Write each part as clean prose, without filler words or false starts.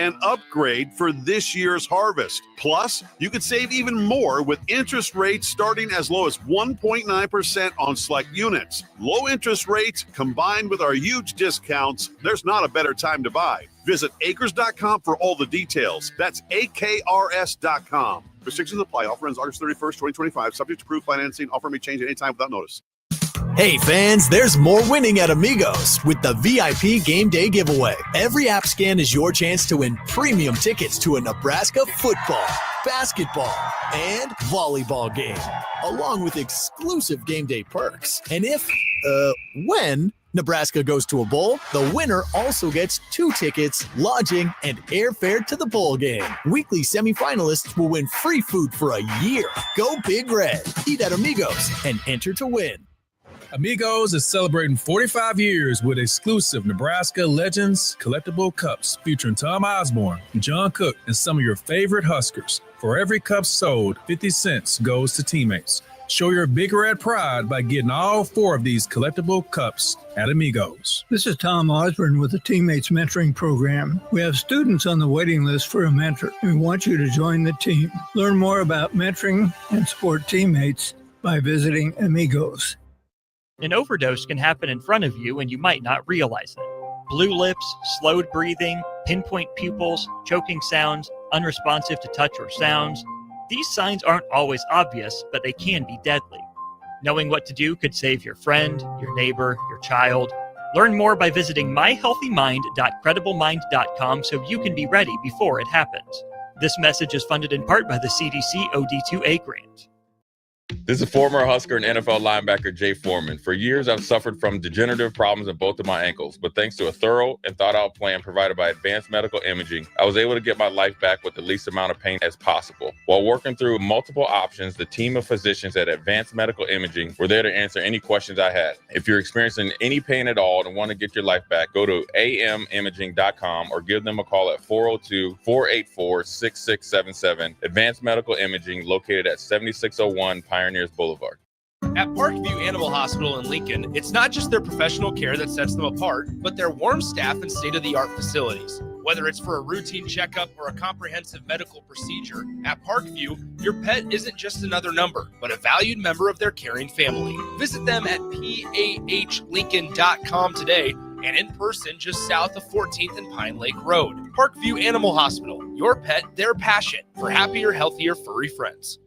and upgrade for this year's harvest. Plus, you could save even more with interest rates starting as low as 1.9% on select units. Low interest rates combined with our huge discounts, there's not a better time to buy. Visit acres.com for all the details. That's AKRS.com. Restrictions apply. Offer ends August 31st, 2025. Subject to approved financing. Offer may change at any time without notice. Hey fans, there's more winning at Amigos with the VIP Game Day giveaway. Every app scan is your chance to win premium tickets to a Nebraska football, basketball, and volleyball game, along with exclusive game day perks. And when Nebraska goes to a bowl, the winner also gets 2 tickets, lodging, and airfare to the bowl game. Weekly semifinalists will win free food for a year. Go Big Red. Eat at Amigos and enter to win. Amigos is celebrating 45 years with exclusive Nebraska Legends collectible cups featuring Tom Osborne, John Cook, and some of your favorite Huskers. For every cup sold, 50 cents goes to teammates. Show your Big Red pride by getting all 4 of these collectible cups at Amigos. This is Tom Osborne with the Teammates Mentoring Program. We have students on the waiting list for a mentor. We want you to join the team. Learn more about mentoring and support teammates by visiting Amigos. An overdose can happen in front of you and you might not realize it. Blue lips, slowed breathing, pinpoint pupils, choking sounds, unresponsive to touch or sounds. These signs aren't always obvious, but they can be deadly. Knowing what to do could save your friend, your neighbor, your child. Learn more by visiting myhealthymind.crediblemmind.com so you can be ready before it happens. This message is funded in part by the CDC OD2A grant. This is former Husker and NFL linebacker Jay Foreman. For years, I've suffered from degenerative problems in both of my ankles, but thanks to a thorough and thought-out plan provided by Advanced Medical Imaging, I was able to get my life back with the least amount of pain as possible. While working through multiple options, the team of physicians at Advanced Medical Imaging were there to answer any questions I had. If you're experiencing any pain at all and want to get your life back, go to amimaging.com or give them a call at 402-484-6677. Advanced Medical Imaging, located at 7601 Pioneers Boulevard. At Parkview Animal Hospital in Lincoln, it's not just their professional care that sets them apart, but their warm staff and state-of-the-art facilities. Whether it's for a routine checkup or a comprehensive medical procedure, at Parkview, your pet isn't just another number, but a valued member of their caring family. Visit them at pahlincoln.com today and in person just south of 14th and Pine Lake Road. Parkview Animal Hospital, your pet, their passion for happier, healthier, furry friends.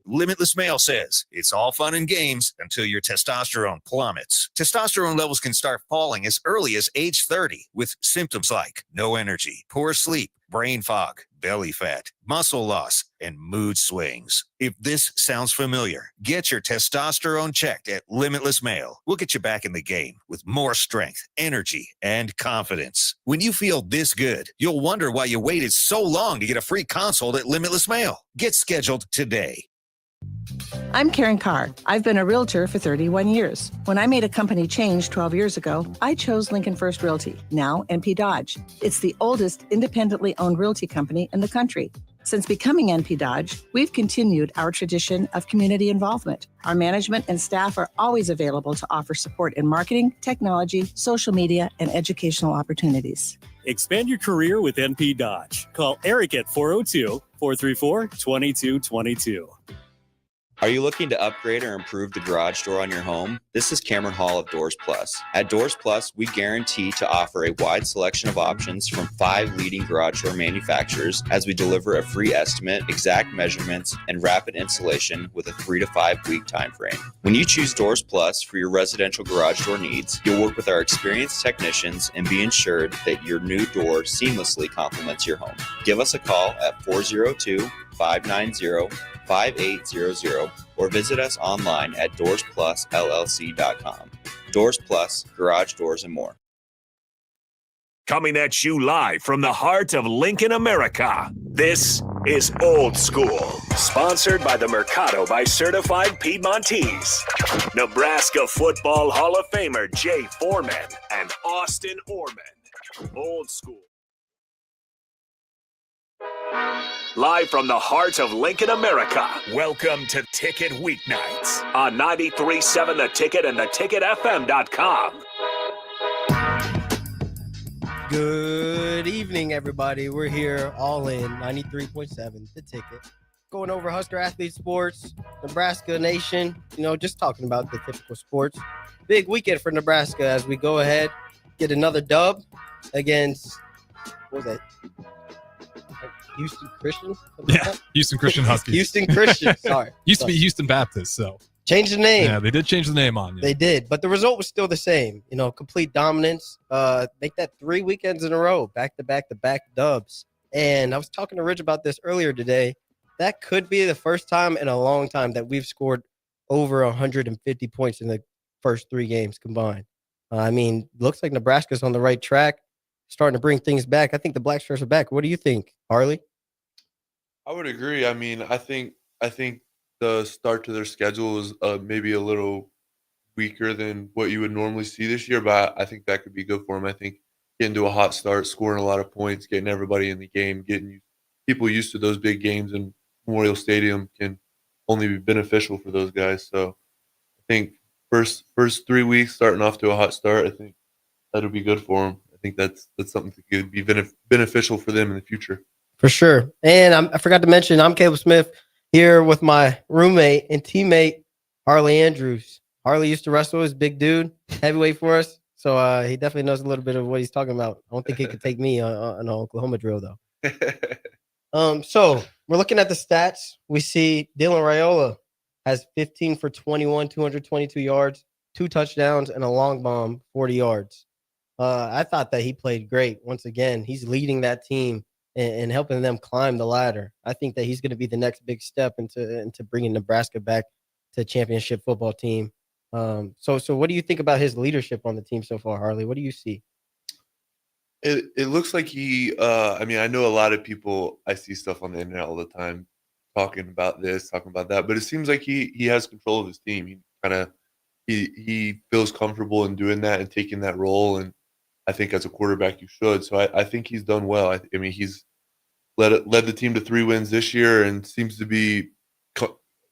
Limitless Male says, it's all fun and games until your testosterone plummets. Testosterone levels can start falling as early as age 30 with symptoms like no energy, poor sleep, brain fog, belly fat, muscle loss, and mood swings. If this sounds familiar, get your testosterone checked at Limitless Male. We'll get you back in the game with more strength, energy, and confidence. When you feel this good, you'll wonder why you waited so long to get a free consult at Limitless Male. Get scheduled today. I'm Karen Carr. I've been a realtor for 31 years. When I made a company change 12 years ago, I chose Lincoln First Realty, now NP Dodge. It's the oldest independently owned realty company in the country. Since becoming NP Dodge, we've continued our tradition of community involvement. Our management and staff are always available to offer support in marketing, technology, social media, and educational opportunities. Expand your career with NP Dodge. Call Eric at 402-434-2222. Are you looking to upgrade or improve the garage door on your home? This is Cameron Hall of Doors Plus. At Doors Plus, we guarantee to offer a wide selection of options from 5 leading garage door manufacturers as we deliver a free estimate, exact measurements, and rapid installation with a 3 to 5 week time frame. When you choose Doors Plus for your residential garage door needs, you'll work with our experienced technicians and be ensured that your new door seamlessly complements your home. Give us a call at 402-590-5800 or visit us online at DoorsPlusLLC.com. Doors Plus, garage doors, and more. Coming at you live from the heart of Lincoln, America. This is Old School, sponsored by the Mercado by Certified Piedmontese. Nebraska Football Hall of Famer Jay Foreman and Austin Orman. Old School. Live from the heart of Lincoln, America, welcome to Ticket Weeknights on 93.7 The Ticket and theticketfm.com. Good Good evening, everybody. We're here all in 93.7, the ticket. Going over Husker Athlete Sports, Nebraska Nation, just talking about the typical sports. Big weekend for Nebraska as we go ahead, get another dub against, what was that? Houston Christian? Yeah, Houston Christian Huskies. Houston Christian, sorry. Used to be Houston Baptist, so. Changed the name. Yeah, they did change the name on you. They did, but the result was still the same. Complete dominance. Make that 3 weekends in a row, back-to-back dubs. And I was talking to Rich about this earlier today. That could be the first time in a long time that we've scored over 150 points in the first 3 games combined. Looks like Nebraska's on the right track, starting to bring things back. I think the Black Stars are back. What do you think, Harley? I would agree. I think the start to their schedule is maybe a little weaker than what you would normally see this year, but I think that could be good for them. I think getting to a hot start, scoring a lot of points, getting everybody in the game, getting people used to those big games in Memorial Stadium can only be beneficial for those guys. So I think first 3 weeks starting off to a hot start, I think that'll be good for them. I think that's something that could be beneficial for them in the future. For sure. And I forgot to mention, I'm Caleb Smith here with my roommate and teammate, Harley Andrews. Harley used to wrestle, his big dude, heavyweight for us. So he definitely knows a little bit of what he's talking about. I don't think he could take me on an Oklahoma drill, though. So we're looking at the stats. We see Dylan Raiola has 15 for 21, 222 yards, 2 touchdowns, and a long bomb, 40 yards. I thought that he played great. Once again, he's leading that team and helping them climb the ladder. I think that he's going to be the next big step into bringing Nebraska back to championship football team. So what do you think about his leadership on the team so far, Harley? What do you see? It looks like he I know a lot of people, I see stuff on the internet all the time talking about this, talking about that, but it seems like he has control of his team. He feels comfortable in doing that and taking that role, and I think as a quarterback you should. So I think he's done well. He's led the team to 3 wins this year and seems to be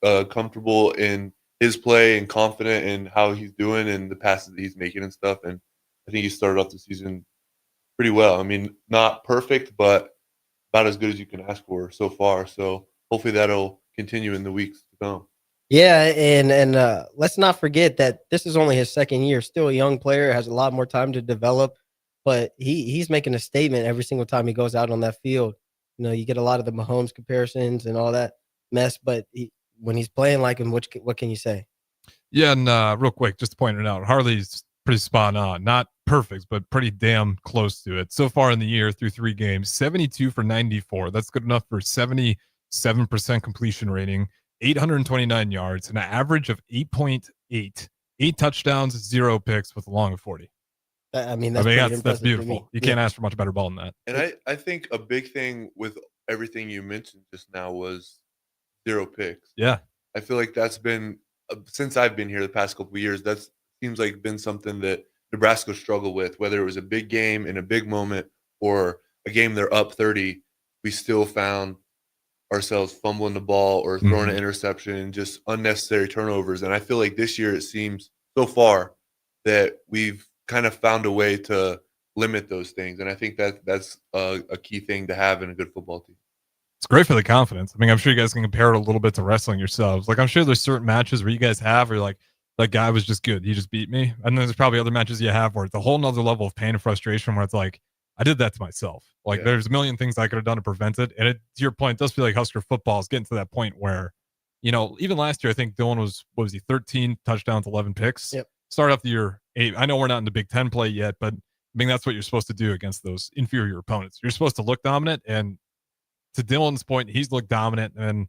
comfortable in his play and confident in how he's doing and the passes that he's making and stuff. And I think he started off the season pretty well. Not perfect, but about as good as you can ask for so far. So hopefully that'll continue in the weeks to come. Yeah, and let's not forget that this is only his second year. Still a young player, has a lot more time to develop, but he's making a statement every single time he goes out on that field. You get a lot of the Mahomes comparisons and all that mess, but when he's playing like him, what can you say? Yeah, and real quick, just to point it out, Harley's pretty spot on. Not perfect, but pretty damn close to it. So far in the year, through 3 games, 72 for 94. That's good enough for 77% completion rating, 829 yards, and an average of 8.8. 8 touchdowns, 0 picks with a long of 40. That's beautiful. You can't ask for much better ball than that. And I think a big thing with everything you mentioned just now was 0 picks. Yeah. I feel like that's been, since I've been here the past couple of years, that seems like been something that Nebraska struggled with, whether it was a big game in a big moment or a game they're up 30, we still found ourselves fumbling the ball or throwing an interception and just unnecessary turnovers. And I feel like this year it seems so far that we've kind of found a way to limit those things. And I think that's a key thing to have in a good football team. It's great for the confidence. I'm sure you guys can compare it a little bit to wrestling yourselves. Like, I'm sure there's certain matches where you guys have where you're like, that guy was just good. He just beat me. And then there's probably other matches you have where it's a whole nother level of pain and frustration where it's like, I did that to myself. Like, there's a million things I could have done to prevent it. And to your point, it does feel like Husker football is getting to that point where, even last year, I think Dylan was he 13 touchdowns, 11 picks. Yep. Start off the year 8. I know we're not in the Big Ten play yet, but that's what you're supposed to do against those inferior opponents. You're supposed to look dominant, and to Dylan's point, he's looked dominant, and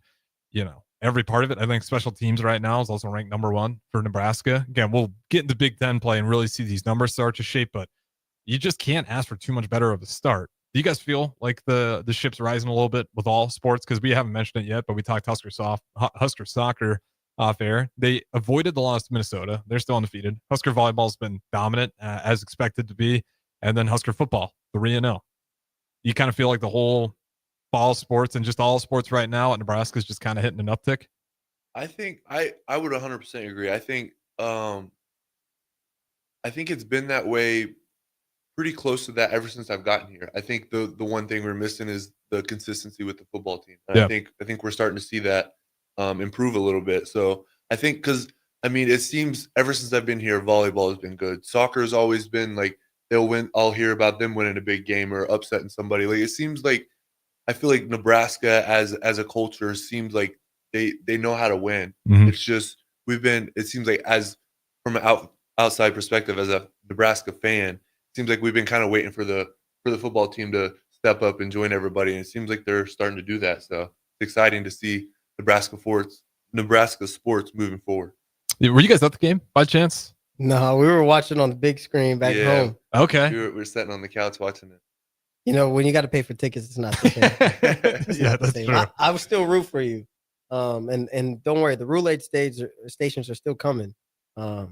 every part of it. I think special teams right now is also ranked number 1 for Nebraska. Again, we'll get into Big Ten play and really see these numbers start to shape, but you just can't ask for too much better of a start. Do you guys feel like the ship's rising a little bit with all sports? Because we haven't mentioned it yet, but we talked Husker soccer off air. They avoided the loss to Minnesota. They're still undefeated. Husker volleyball's been dominant as expected to be, and then Husker football 3-0. You kind of feel like the whole fall sports and just all sports right now at Nebraska is just kind of hitting an uptick? I think I would 100% agree. I think it's been that way pretty close to that ever since I've gotten here. I think the one thing we're missing is the consistency with the football team. And I think we're starting to see that improve a little bit. So I think because it seems ever since I've been here, volleyball has been good. Soccer has always been like they'll win. I'll hear about them winning a big game or upsetting somebody. Like it seems like I feel like Nebraska as a culture seems like they know how to win. Mhm. It's just it seems like as from an outside perspective as a Nebraska fan, it seems like we've been kind of waiting for the football team to step up and join everybody, and it seems like they're starting to do that. So it's exciting to see Nebraska sports moving forward. Were you guys at the game by chance? No, we were watching on the big screen back home. Okay. We were sitting on the couch watching it. You know, when you got to pay for tickets, it's not the same. It's Yeah, not the that's same. true. I would still root for you. And don't worry, the roulette stations are still coming. But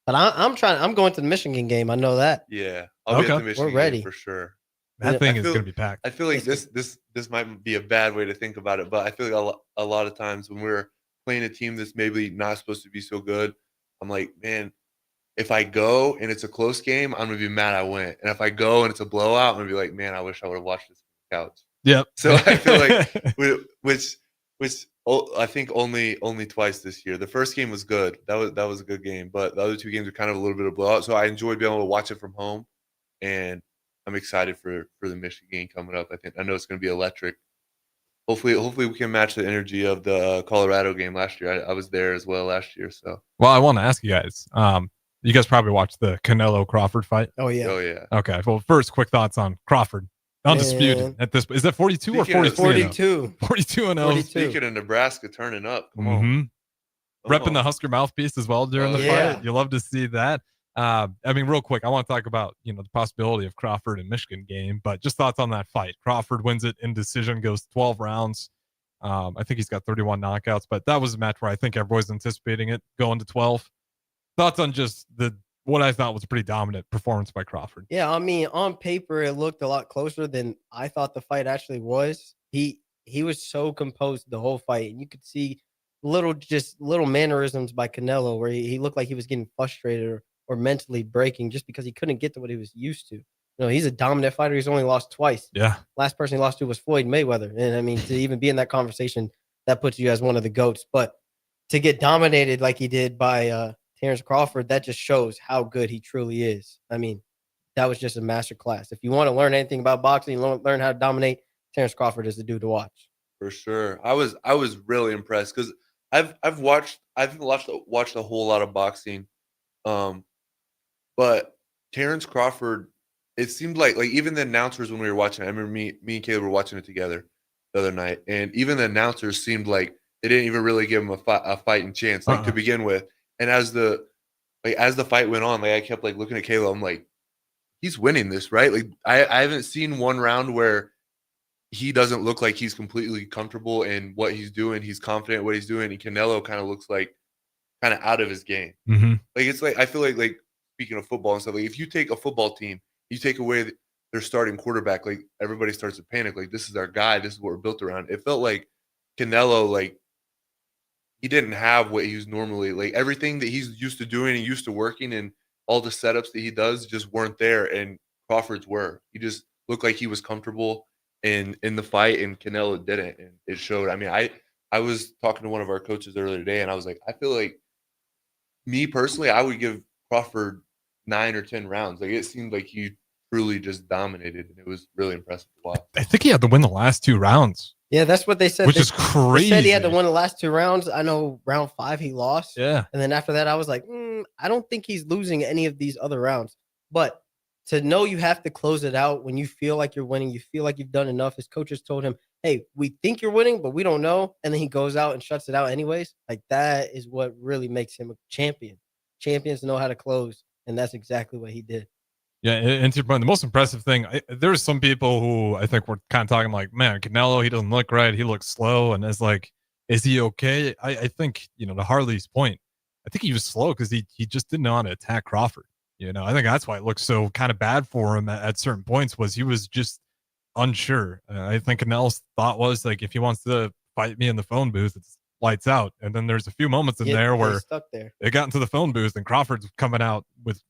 I'm going to the Michigan game. I know that. Yeah, I'll be at the Michigan We're ready game for sure. That thing is going to be packed. I feel like this might be a bad way to think about it, but I feel like a lot of times when we're playing a team that's maybe not supposed to be so good, I'm like, man, if I go and it's a close game, I'm gonna be mad I went. And if I go and it's a blowout, I'm gonna be like, man, I wish I would have watched this on the couch. Yep. So I feel like which I think only twice this year. The first game was good. That was a good game, but the other two games were kind of a little bit of blowout. So I enjoyed being able to watch it from home, and I'm excited for the Michigan game coming up. I know it's going to be electric. Hopefully we can match the energy of the Colorado game last year. I was there as well last year. So Well, I want to ask you guys. You guys probably watched the Canelo Crawford fight. Oh yeah. Okay. Well, first, quick thoughts on Crawford. Undisputed Man. at this. Is that 42 or 43? 42. 42 and 0. Speaking of Nebraska turning up, come on. Repping the Husker mouthpiece as well during the fight. You love to see that. Real quick, I want to talk about the possibility of Crawford and Michigan game, but just thoughts on that fight. Crawford wins it in decision, goes 12 rounds. I think he's got 31 knockouts, but that was a match where I think everybody's anticipating it going to 12. Thoughts on just what I thought was a pretty dominant performance by Crawford. Yeah, on paper it looked a lot closer than I thought the fight actually was. He was so composed the whole fight, and you could see little mannerisms by Canelo where he looked like he was getting frustrated or mentally breaking just because he couldn't get to what he was used to. He's a dominant fighter. He's only lost twice. Yeah. Last person he lost to was Floyd Mayweather. And to even be in that conversation, that puts you as one of the GOATs. But to get dominated like he did by Terrence Crawford, that just shows how good he truly is. That was just a master class. If you want to learn anything about boxing, learn how to dominate, Terrence Crawford is the dude to watch. For sure. I was really impressed because I've watched a whole lot of boxing. But Terrence Crawford, it seemed like even the announcers when we were watching it, I remember me and Caleb were watching it together the other night, and even the announcers seemed like they didn't even really give him a fighting chance to begin with. And as the fight went on, I kept looking at Caleb. I'm like, he's winning this, right? I haven't seen one round where he doesn't look like he's completely comfortable in what he's doing. He's confident in what he's doing. And Canelo kind of looks like kind of out of his game. Mm-hmm. I feel like speaking of football and stuff, if you take a football team, you take away their starting quarterback, everybody starts to panic. This is our guy. This is what we're built around. It felt like Canelo, he didn't have what he was normally everything that he's used to doing and used to working, and all the setups that he does just weren't there. And Crawford's were. He just looked like he was comfortable in the fight, and Canelo didn't, and it showed. I was talking to one of our coaches earlier today, and I was like, I feel like me personally, I would give Crawford 9 or 10 rounds. It seemed like he truly just dominated, and it was really impressive to watch. I think he had to win the last 2 rounds. Yeah, that's what they said. Which is crazy. They said he had to win the last 2 rounds. I know round 5 he lost. Yeah. And then after that, I was like, I don't think he's losing any of these other rounds. But to know you have to close it out when you feel like you're winning, you feel like you've done enough. His coaches told him, hey, we think you're winning, but we don't know. And then he goes out and shuts it out anyways. That is what really makes him a champion. Champions know how to close, and that's exactly what he did. Yeah, and to your point, the most impressive thing, there's some people who I think were kind of talking man, Canelo, he doesn't look right. He looks slow. And it's is he okay? I think, to Harley's point, I think he was slow because he just didn't know how to attack Crawford. I think that's why it looked so kind of bad for him at certain points was he was just unsure. I think Canelo's thought was if he wants to fight me in the phone booth, it's lights out. And then there's a few moments in there where stuck there. they got into the phone booth and Crawford's coming out with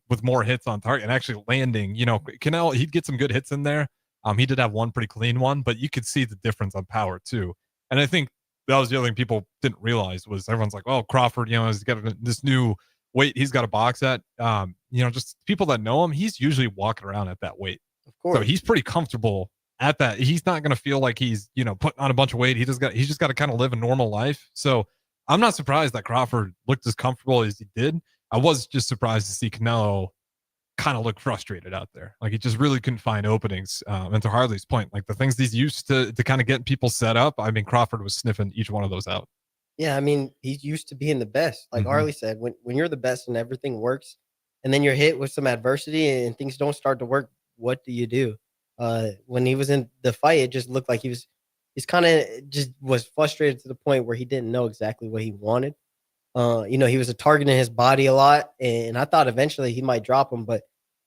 with more hits on target and actually landing. Canelo, he'd get some good hits in there. He did have one pretty clean one, but you could see the difference on power too. And I think that was the other thing people didn't realize was everyone's like, oh, Crawford, he's got this new weight he's got to box at. Just people that know him, he's usually walking around at that weight. Of course. So he's pretty comfortable at that. He's not going to feel like he's, putting on a bunch of weight. He's just got to kind of live a normal life. So I'm not surprised that Crawford looked as comfortable as he did. I was just surprised to see Canelo kind of look frustrated out there. Like he just really couldn't find openings. And to Harley's point, like the things he's used to kind of getting people set up. I mean, Crawford was sniffing each one of those out. Yeah, I mean, he's used to being the best. Like Harley said, when you're the best and everything works, and then you're hit with some adversity and things don't start to work, what do you do? When he was in the fight, it just looked like he's kind of just was frustrated to the point where he didn't know exactly what he wanted. He was targeting his body a lot, and I thought eventually he might drop him, but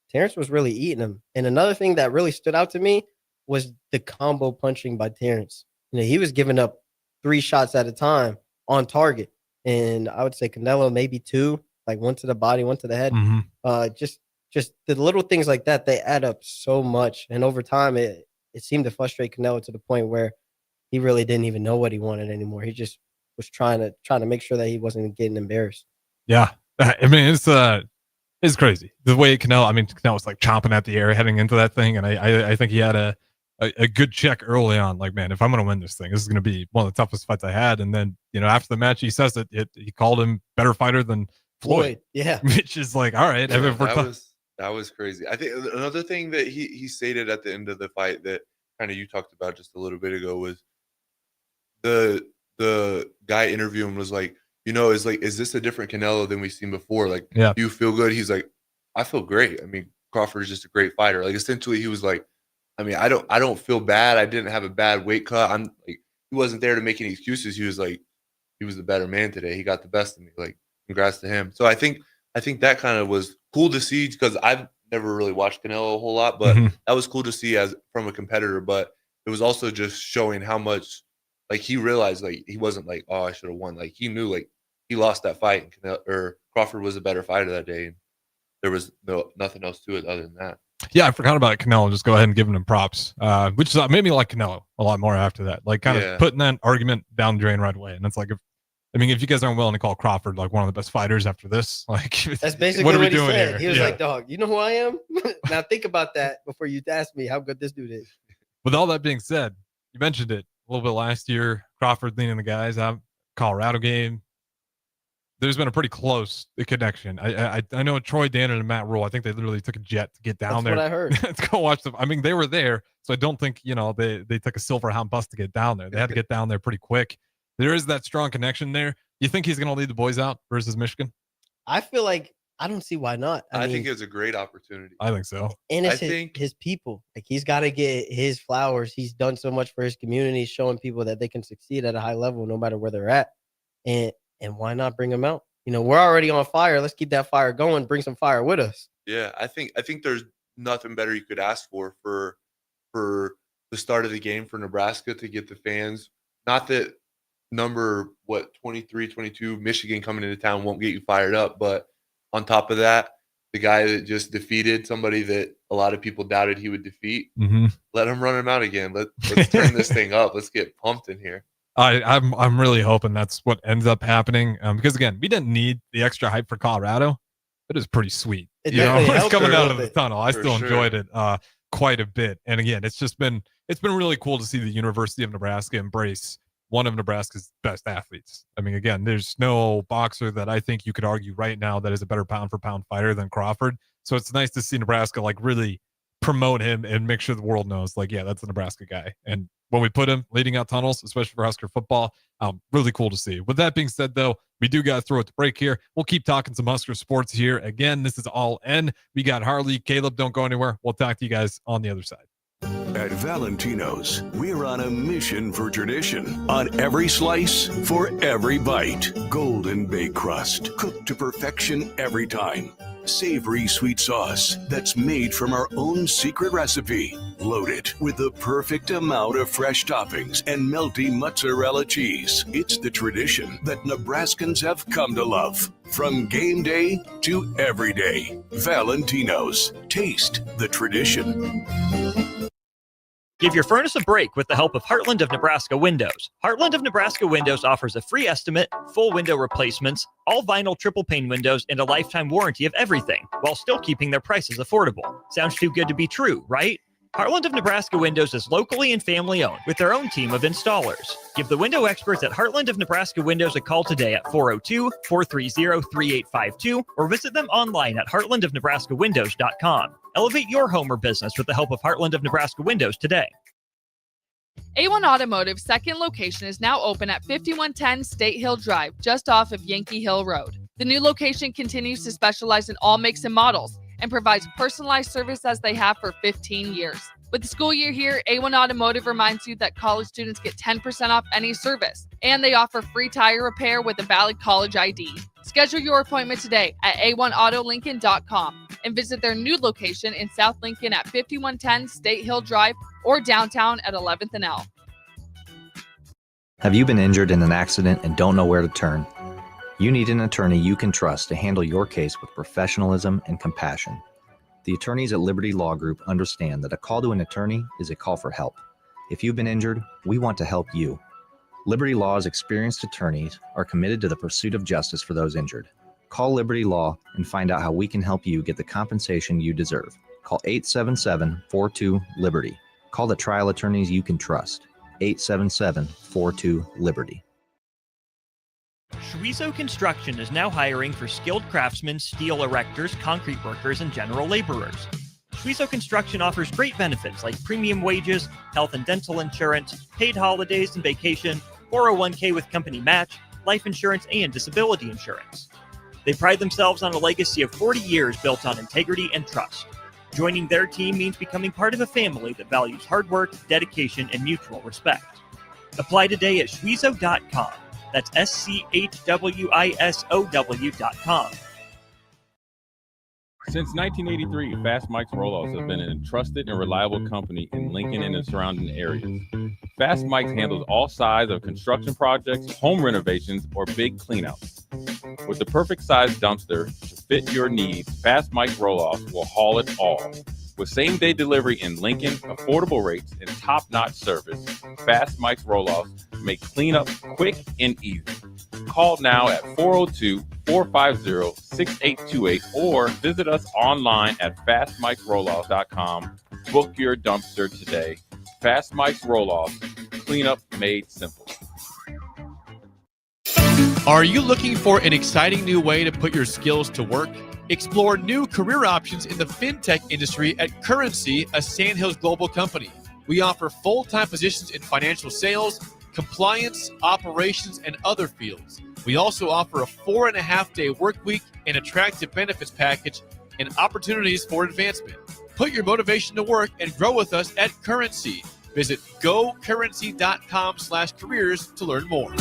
Terrence was really eating him. And another thing that really stood out to me was the combo punching by Terrence. He was giving up 3 shots at a time on target, and I would say Canelo maybe 2, like 1 to the body, 1 to the head. Just the little things like that, they add up so much. And over time, it seemed to frustrate Canelo to the point where he really didn't even know what he wanted anymore. He just was trying to make sure that he wasn't getting embarrassed. Yeah. I mean, it's crazy. The way Canelo was like chomping at the air heading into that thing. And I think he had a good check early on. Like, man, if I'm going to win this thing, this is going to be one of the toughest fights I had. And then, after the match, he says that he called him better fighter than Floyd. Yeah. Which is like, all right. That was crazy. I think another thing that he stated at the end of the fight that kind of you talked about just a little bit ago was the guy interviewing was like, is this a different Canelo than we've seen before? Like, do you feel good? He's like, I feel great. I mean, Crawford is just a great fighter. Like, essentially, he was like, I mean, I don't feel bad. I didn't have a bad weight cut. I'm like, he wasn't there to make any excuses. He was like, he was the better man today. He got the best of me. Like, congrats to him. So I think that kind of was cool to see because I've never really watched Canelo a whole lot, but that was cool to see as from a competitor. But it was also just showing how much like he realized like he wasn't like, oh, I should have won. Like he knew like he lost that fight and Crawford was a better fighter that day. And there was nothing else to it other than that. Yeah, I forgot about Canelo. Just go ahead and give him props, which made me like Canelo a lot more after that. Like kind of putting that argument down the drain right away. And it's like, if you guys aren't willing to call Crawford like one of the best fighters after this, like that's basically what he said. Here? He was like, dog, you know who I am? Now think about that before you ask me how good this dude is. With all that being said, you mentioned it a little bit last year, Crawford leading the guys out, Colorado game. There's been a pretty close connection. I know Troy Dannon and Matt Rule, I think they literally took a jet to get down there. That's what I heard. Let's go watch them. I mean, they were there, so I don't think, they took a Silverhound bus to get down there. They had to get down there pretty quick. There is that strong connection there. You think he's going to lead the boys out versus Michigan? I feel like I don't see why not. I think it's a great opportunity. I think so. And it's his people. Like he's got to get his flowers. He's done so much for his community, showing people that they can succeed at a high level no matter where they're at. And why not bring them out? We're already on fire. Let's keep that fire going. Bring some fire with us. Yeah, I think there's nothing better you could ask for the start of the game for Nebraska to get the fans. Not that number 23, 22 Michigan coming into town won't get you fired up, but on top of that, the guy that just defeated somebody that a lot of people doubted he would defeat, let him run him out again. Let's turn this thing up. Let's get pumped in here. I'm really hoping that's what ends up happening because again, we didn't need the extra hype for Colorado. It is pretty sweet. It's coming out of the tunnel. I still enjoyed it quite a bit. And again, it's been really cool to see the University of Nebraska embrace one of Nebraska's best athletes. I mean, again, there's no boxer that I think you could argue right now that is a better pound for pound fighter than Crawford. So it's nice to see Nebraska like really promote him and make sure the world knows like, yeah, that's the Nebraska guy. And when we put him leading out tunnels, especially for Husker football, really cool to see. With that being said, though, we do got to throw it to break here. We'll keep talking some Husker sports here. Again, this is All N. We got Harley, Caleb, don't go anywhere. We'll talk to you guys on the other side. At Valentino's, we're on a mission for tradition. On every slice, for every bite. Golden baked crust, cooked to perfection every time. Savory sweet sauce that's made from our own secret recipe. Loaded with the perfect amount of fresh toppings and melty mozzarella cheese. It's the tradition that Nebraskans have come to love. From game day to every day. Valentino's. Taste the tradition. Give your furnace a break with the help of Heartland of Nebraska Windows. Heartland of Nebraska Windows offers a free estimate, full window replacements, all vinyl triple pane windows, and a lifetime warranty of everything, while still keeping their prices affordable. Sounds too good to be true, right? Heartland of Nebraska Windows is locally and family owned with their own team of installers. Give the window experts at Heartland of Nebraska Windows a call today at 402-430-3852 or visit them online at heartlandofnebraskawindows.com. Elevate your home or business with the help of Heartland of Nebraska Windows today. A1 Automotive's second location is now open at 5110 State Hill Drive, just off of Yankee Hill Road. The new location continues to specialize in all makes and models and provides personalized service as they have for 15 years. With the school year here, A1 Automotive reminds you that college students get 10% off any service, and they offer free tire repair with a valid college ID. Schedule your appointment today at a1autolincoln.com and visit their new location in South Lincoln at 5110 State Hill Drive or downtown at 11th and L. Have you been injured in an accident and don't know where to turn? You need an attorney you can trust to handle your case with professionalism and compassion. The attorneys at Liberty Law Group understand that a call to an attorney is a call for help. If you've been injured, we want to help you. Liberty Law's experienced attorneys are committed to the pursuit of justice for those injured. Call Liberty Law and find out how we can help you get the compensation you deserve. Call 877-42-LIBERTY. Call the trial attorneys you can trust. 877-42-LIBERTY. Schweizo Construction is now hiring for skilled craftsmen, steel erectors, concrete workers, and general laborers. Schweizo Construction offers great benefits like premium wages, health and dental insurance, paid holidays and vacation, 401k with company match, life insurance, and disability insurance. They pride themselves on a legacy of 40 years built on integrity and trust. Joining their team means becoming part of a family that values hard work, dedication, and mutual respect. Apply today at schweizo.com. That's SCHWISOW.com. Since 1983, Fast Mike's Rollouts has been a trusted and reliable company in Lincoln and the surrounding areas. Fast Mike's handles all sides of construction projects, home renovations, or big cleanouts. With the perfect size dumpster to fit your needs, Fast Mike's Rollouts will haul it all. With same-day delivery in Lincoln, affordable rates, and top-notch service, Fast Mike's Rollouts make cleanup quick and easy. Call now at 402-450-6828 or visit us online at fastmikesrollouts.com. Book your dumpster today. Fast Mike's Rollouts, cleanup made simple. Are you looking for an exciting new way to put your skills to work? Explore new career options in the fintech industry at Currency, a Sandhills global company. We offer full-time positions in financial sales, compliance, operations, and other fields. We also offer a 4.5-day work week, an attractive benefits package, and opportunities for advancement. Put your motivation to work and grow with us at Currency. Visit gocurrency.com/careers to learn more.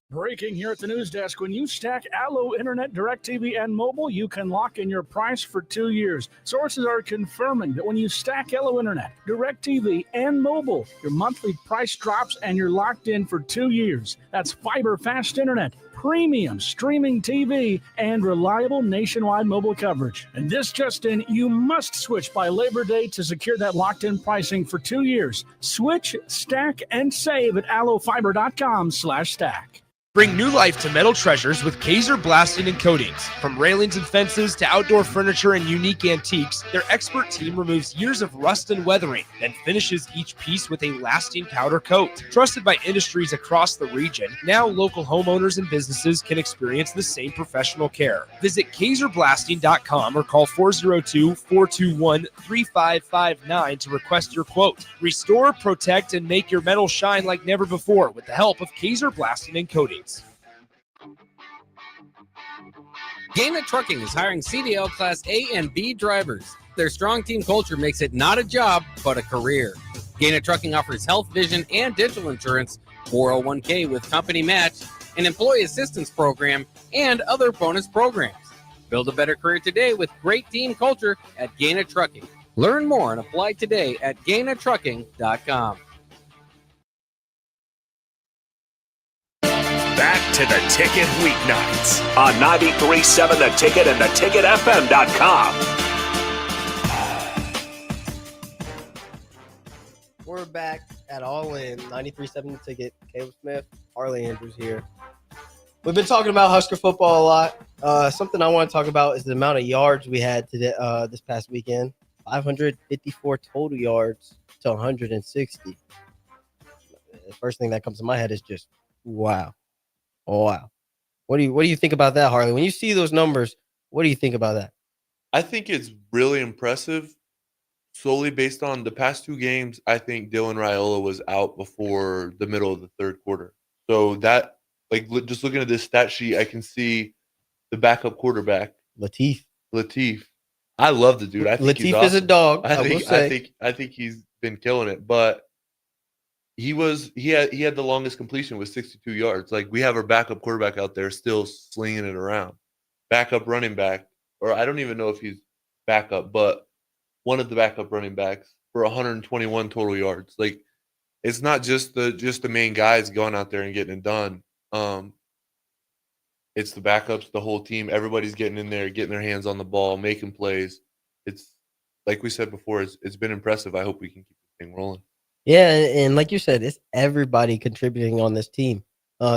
Breaking here at the news desk. When you stack Allo Internet, DirecTV, and mobile, you can lock in your price for 2 years. Sources are confirming that when you stack Allo Internet, DirecTV, and mobile, your monthly price drops and you're locked in for 2 years. That's fiber fast internet, premium streaming TV, and reliable nationwide mobile coverage. And this just in, you must switch by Labor Day to secure that locked-in pricing for 2 years. Switch, stack, and save at allofiber.com/stack. Bring new life to metal treasures with Kaiser Blasting and Coatings. From railings and fences to outdoor furniture and unique antiques, their expert team removes years of rust and weathering, then finishes each piece with a lasting powder coat. Trusted by industries across the region, now local homeowners and businesses can experience the same professional care. Visit KaiserBlasting.com or call 402-421-3559 to request your quote. Restore, protect, and make your metal shine like never before with the help of Kaiser Blasting and Coatings. Gaina Trucking is hiring CDL Class A and B drivers. Their strong team culture makes it not a job, but a career. Gaina Trucking offers health, vision, and dental insurance, 401k with company match, an employee assistance program, and other bonus programs. Build a better career today with great team culture at Gaina Trucking. Learn more and apply today at GainaTrucking.com. Back to the Ticket weeknights on 93.7 The Ticket and theticketfm.com. We're back at All In 93.7 The Ticket. Caleb Smith, Harley Andrews here. We've been talking about Husker football a lot. Something I want to talk about is the amount of yards we had today, this past weekend. 554 total yards to 160. The first thing that comes to my head is just, wow. Oh, wow. What do you think about that, Harley? When you see those numbers, what do you think about that? I think it's really impressive solely based on the past two games. I think Dylan Raiola was out before the middle of the third quarter. So that, just looking at this stat sheet, I can see the backup quarterback, Latif. I love the dude. I think he's awesome. is a dog. I think he's been killing it. But he had the longest completion with 62 yards. Like, we have our backup quarterback out there still slinging it around. Backup running back, or I don't even know if he's backup, but one of the backup running backs for 121 total yards. Like, it's not just the main guys going out there and getting it done. It's the backups, the whole team. Everybody's getting in there, getting their hands on the ball, making plays. It's like we said before. It's been impressive. I hope we can keep this thing rolling. Yeah, and like you said, it's everybody contributing on this team.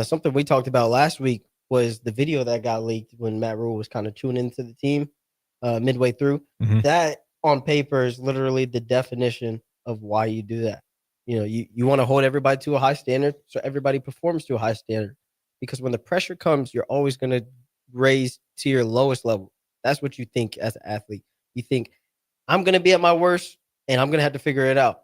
Something we talked about last week was the video that got leaked when Matt Rule was kind of tuning into the team midway through. Mm-hmm. That on paper is literally the definition of why you do that. You want to hold everybody to a high standard, so everybody performs to a high standard. Because when the pressure comes, you're always going to raise to your lowest level. That's what you think as an athlete. You think, I'm going to be at my worst, and I'm going to have to figure it out.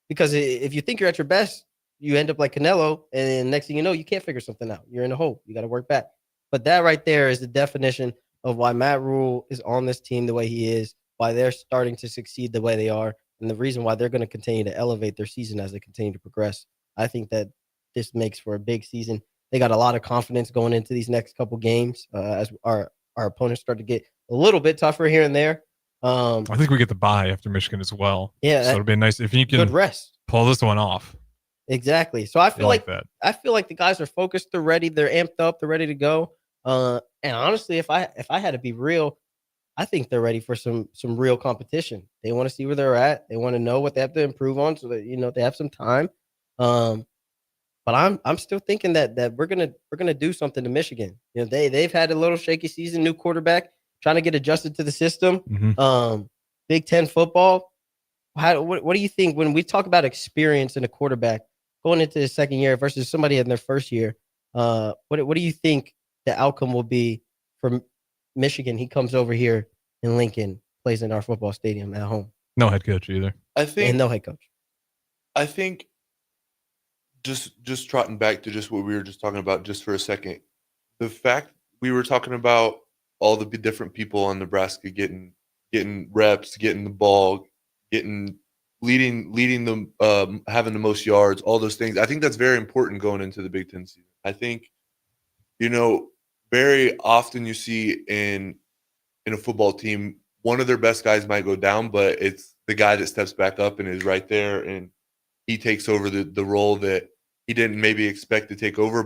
Because if you think you're at your best, you end up like Canelo, and then next thing you know, you can't figure something out. You're in a hole. You got to work back. But that right there is the definition of why Matt Rule is on this team the way he is, why they're starting to succeed the way they are, and the reason why they're going to continue to elevate their season as they continue to progress. I think that this makes for a big season. They got a lot of confidence going into these next couple games as our opponents start to get a little bit tougher here and there. I think we get the bye after Michigan as well. Yeah, so it'll be nice if you can good rest. Pull this one off. Exactly. So I feel like that. I feel like the guys are focused. They're ready. They're amped up. They're ready to go. And honestly, if I had to be real, I think they're ready for some real competition. They want to see where they're at. They want to know what they have to improve on, so that they have some time. But I'm still thinking that we're gonna do something to Michigan. They've had a little shaky season, new quarterback, trying to get adjusted to the system. Mm-hmm. Big Ten football. What do you think when we talk about experience in a quarterback going into his second year versus somebody in their first year? What do you think the outcome will be for Michigan? He comes over here in Lincoln, plays in our football stadium at home. No head coach either. And no head coach. I think just trotting back to just what we were just talking about just for a second, the fact we were talking about all the different people on Nebraska getting reps, getting the ball, leading them, having the most yards, all those things. I think that's very important going into the Big Ten season. I think, very often you see in a football team, one of their best guys might go down, but it's the guy that steps back up and is right there, and he takes over the role that he didn't maybe expect to take over,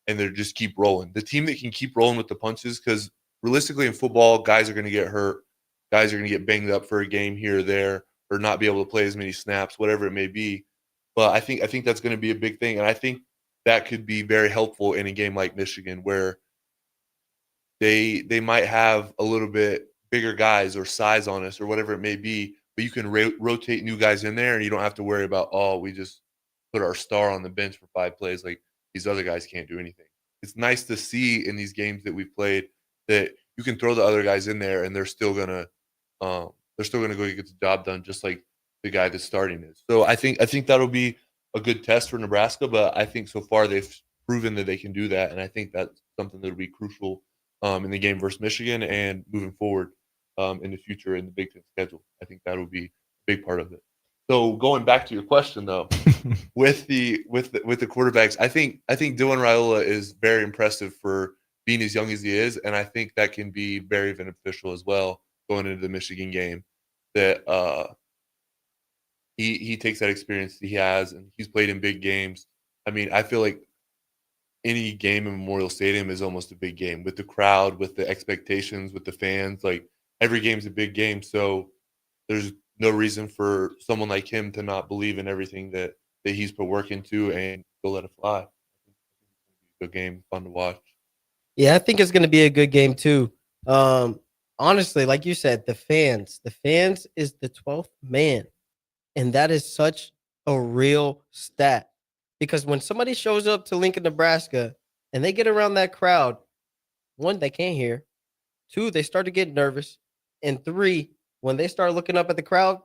and they just keep rolling. The team that can keep rolling with the punches, because realistically in football, guys are going to get hurt. Guys are going to get banged up for a game here or there, or not be able to play as many snaps, whatever it may be. But I think that's going to be a big thing, and I think that could be very helpful in a game like Michigan, where they might have a little bit bigger guys or size on us or whatever it may be, but you can rotate new guys in there, and you don't have to worry about, we just put our star on the bench for 5 plays. Like, these other guys can't do anything. It's nice to see in these games that we've played that you can throw the other guys in there, and they're still gonna go get the job done, just like the guy that's starting is. So I think that'll be a good test for Nebraska, but I think so far they've proven that they can do that, and I think that's something that'll be crucial in the game versus Michigan and moving forward in the future in the Big Ten schedule. I think that'll be a big part of it. So going back to your question though, with the quarterbacks, I think Dylan Raiola is very impressive for being as young as he is, and I think that can be very beneficial as well going into the Michigan game. That he takes that experience he has, and he's played in big games. I mean, I feel like any game in Memorial Stadium is almost a big game with the crowd, with the expectations, with the fans. Like every game's a big game, so there's no reason for someone like him to not believe in everything that he's put work into and go let it fly. Good game, fun to watch. Yeah, I think it's going to be a good game too. Honestly, like you said, the fans is the 12th man. And that is such a real stat because when somebody shows up to Lincoln, Nebraska and they get around that crowd, one, they can't hear. Two, they start to get nervous. And three, when they start looking up at the crowd,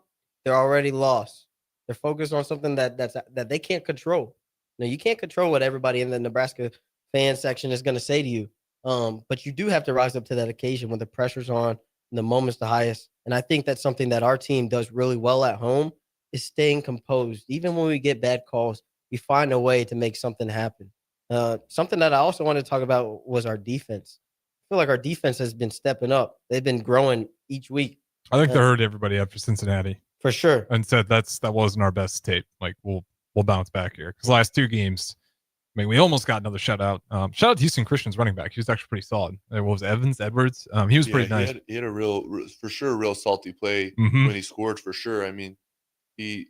they're already lost. They're focused on something that they can't control. Now, you can't control what everybody in the Nebraska fan section is going to say to you. But you do have to rise up to that occasion when the pressure's on and the moment's the highest. And I think that's something that our team does really well at home is staying composed. Even when we get bad calls, we find a way to make something happen. Something that I also want to talk about was our defense. I feel like our defense has been stepping up. They've been growing each week. I think they heard everybody after Cincinnati for sure and said that wasn't our best tape. Like we'll bounce back here because last two games, I mean, we almost got another shutout. Shout out to Houston Christian's running back. He was actually pretty solid. What was Edwards? He was pretty nice. He had a real salty play Mhm. when he scored for sure. I mean, he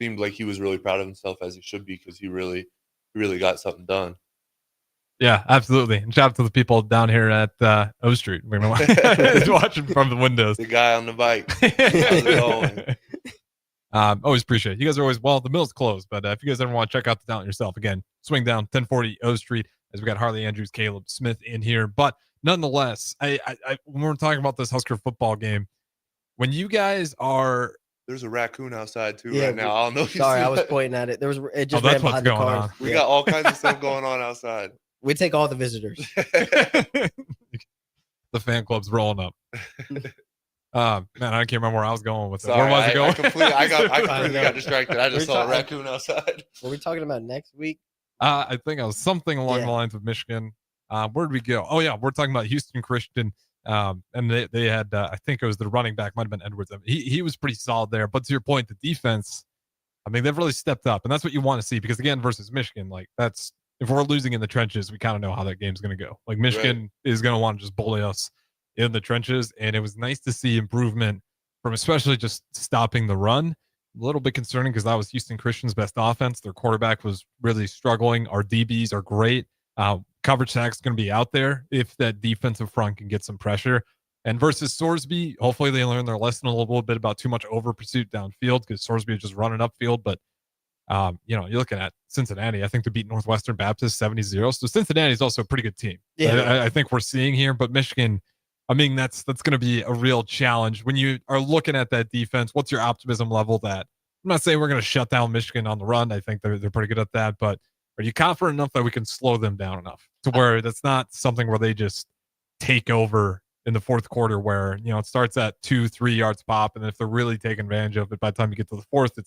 seemed like he was really proud of himself as he should be because he really got something done. Yeah, absolutely. And shout out to the people down here at O Street. We're watching from the windows. The guy on the bike. How's it going? Always appreciate it. You guys are always, well, the mill's closed, but if you guys ever want to check out the talent yourself, again, swing down 1040 O Street as we got Harley Andrews, Caleb Smith in here. But nonetheless, I when we're talking about this Husker football game, when you guys are, there's a raccoon outside too right now. I don't know if you Sorry, see I was that. pointing at it. It just that's ran what's behind the going cars. on. We got all kinds of stuff going on outside. We take all the visitors. the fan club's rolling up. Man, I can't remember where I was going with it. Sorry, Where was I going? I completely got distracted. I just saw a raccoon outside. Were we talking about next week? I think I was something along the lines of Michigan. Where did we go? Oh yeah, we're talking about Houston Christian. And they had I think it was the running back, might have been Edwards. I mean, he was pretty solid there. But to your point, the defense, I mean, they've really stepped up, and that's what you want to see because again, versus Michigan, like that's if we're losing in the trenches, we kind of know how that game's going to go. Like Michigan is going to want to just bully us in the trenches, and it was nice to see improvement from especially just stopping the run. A little bit concerning because that was Houston Christian's best offense. Their quarterback was really struggling. Our DBs are great. Coverage sack's going to be out there if that defensive front can get some pressure. And versus Sorsby, hopefully they learn their lesson a little bit about too much over pursuit downfield because Sorsby is just running upfield. But you're looking at Cincinnati. I think to beat Northwestern Baptist 70-0. So Cincinnati is also a pretty good team. Yeah, I think we're seeing here. But Michigan, I mean, that's going to be a real challenge when you are looking at that defense. What's your optimism level? That I'm not saying we're going to shut down Michigan on the run. I think they're pretty good at that. But are you confident enough that we can slow them down enough to where that's not something where they just take over in the fourth quarter where, it starts at 2-3 yards pop. And if they're really taking advantage of it, by the time you get to the fourth,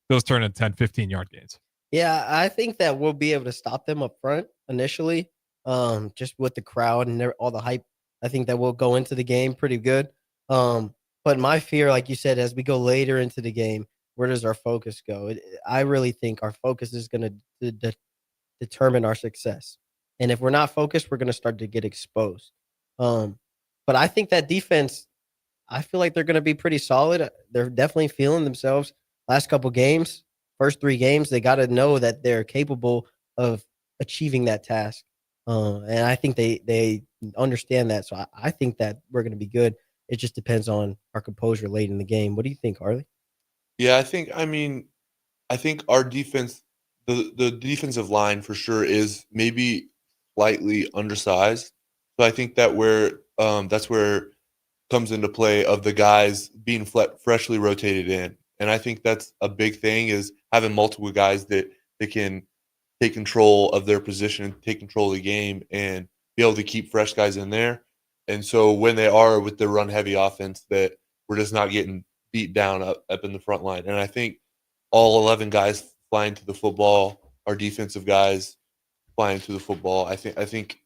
those turn into 10, 15 yard gains. Yeah, I think that we'll be able to stop them up front initially, just with the crowd and all the hype. I think that we'll go into the game pretty good. But my fear, like you said, as we go later into the game, where does our focus go? I really think our focus is going to determine our success. And if we're not focused, we're going to start to get exposed. But I think that defense, I feel like they're going to be pretty solid. They're definitely feeling themselves. Last couple games, first 3 games, they got to know that they're capable of achieving that task. And I think they understand that. So I think that we're going to be good. It just depends on our composure late in the game. What do you think, Harley? Yeah, I think our defense, the defensive line for sure is maybe slightly undersized. So I think that that's where comes into play of the guys being freshly rotated in. And I think that's a big thing is having multiple guys that can take control of their position, take control of the game, and be able to keep fresh guys in there. And so when they are with the run-heavy offense, that we're just not getting beat down up in the front line. And I think all 11 guys flying to the football, our defensive guys flying to the football, I think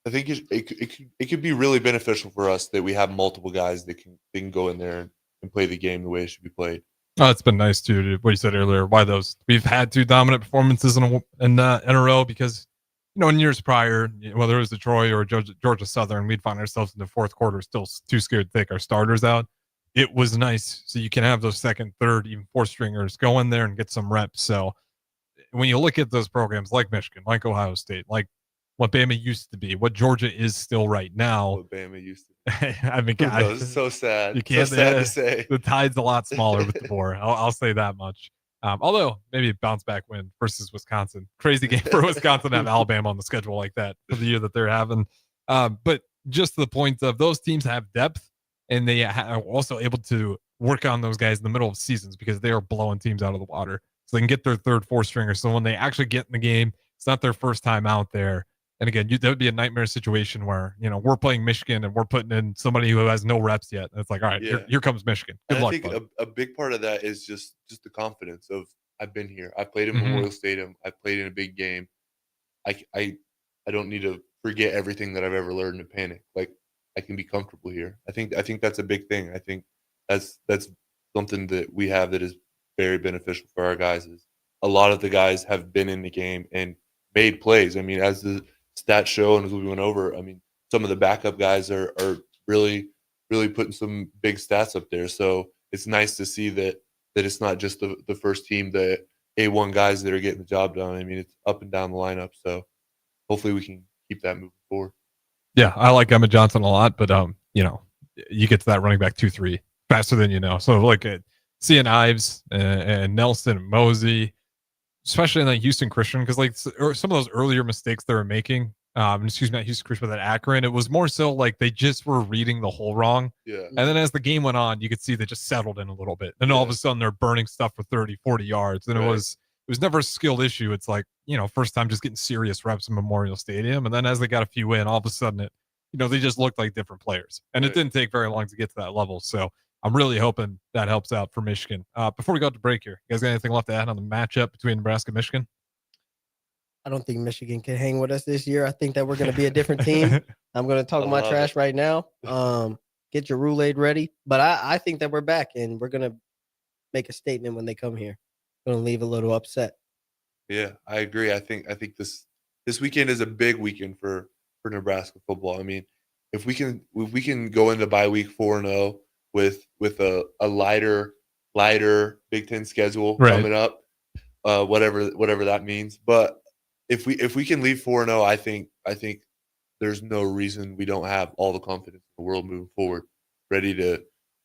I think it could be really beneficial for us that we have multiple guys that can go in there and play the game the way it should be played. Oh, it's been nice too. What you said earlier, why we've had 2 dominant performances in a row, because in years prior, whether it was Detroit or Georgia Southern, we'd find ourselves in the fourth quarter still too scared to take our starters out. It was nice, so you can have those second, third, even fourth stringers go in there and get some reps. So when you look at those programs like Michigan, like Ohio State, like what Bama used to be, what Georgia is still right now. What Bama used to be. I mean, God, It's so sad. You can't, so sad to say. The tide's a lot smaller with the Boar. I'll say that much. Although maybe a bounce back win versus Wisconsin. Crazy game for Wisconsin to have Alabama on the schedule like that for the year that they're having. But just to the point of those teams have depth, and they are also able to work on those guys in the middle of seasons because they are blowing teams out of the water. So they can get their third, fourth stringer. So when they actually get in the game, it's not their first time out there. And again, that would be a nightmare situation where, we're playing Michigan and we're putting in somebody who has no reps yet. And it's like, all right, here comes Michigan. Good luck. I think a big part of that is just the confidence of, I've been here. I played in Memorial Stadium. I played in a big game. I don't need to forget everything that I've ever learned to panic. Like, I can be comfortable here. I think that's a big thing. I think that's something that we have that is very beneficial for our guys. Is a lot of the guys have been in the game and made plays. I mean, as the stats show and as we went over, I mean, some of the backup guys are really, really putting some big stats up there. So it's nice to see that it's not just the first team, the A1 guys that are getting the job done. I mean, it's up and down the lineup. So hopefully we can keep that moving forward. Yeah, I like Emmett Johnson a lot, but you get to that running back 2-3 faster than you know. So like seeing Ives and Nelson and Mosey, especially in that Houston Christian, because like some of those earlier mistakes they were making, not Houston Christian, but that Akron, it was more so like they just were reading the hole wrong. Yeah. And then as the game went on, you could see they just settled in a little bit. And all of a sudden they're burning stuff for 30, 40 yards. And it was never a skilled issue. It's like, first time just getting serious reps in Memorial Stadium. And then as they got a few in, all of a sudden they just looked like different players. And it didn't take very long to get to that level. So I'm really hoping that helps out for Michigan. Before we go to break here, you guys got anything left to add on the matchup between Nebraska and Michigan? I don't think Michigan can hang with us this year. I think that we're going to be a different team. I'm going to talk my trash right now. Get your Roulade ready. But I think that we're back, and we're going to make a statement when they come here. Going to leave a little upset. Yeah, I agree. I think this weekend is a big weekend for Nebraska football. I mean, if we can go into bye week 4-0 with a lighter Big Ten schedule coming up, whatever that means. But if we can leave 4-0, I think there's no reason we don't have all the confidence in the world moving forward, ready to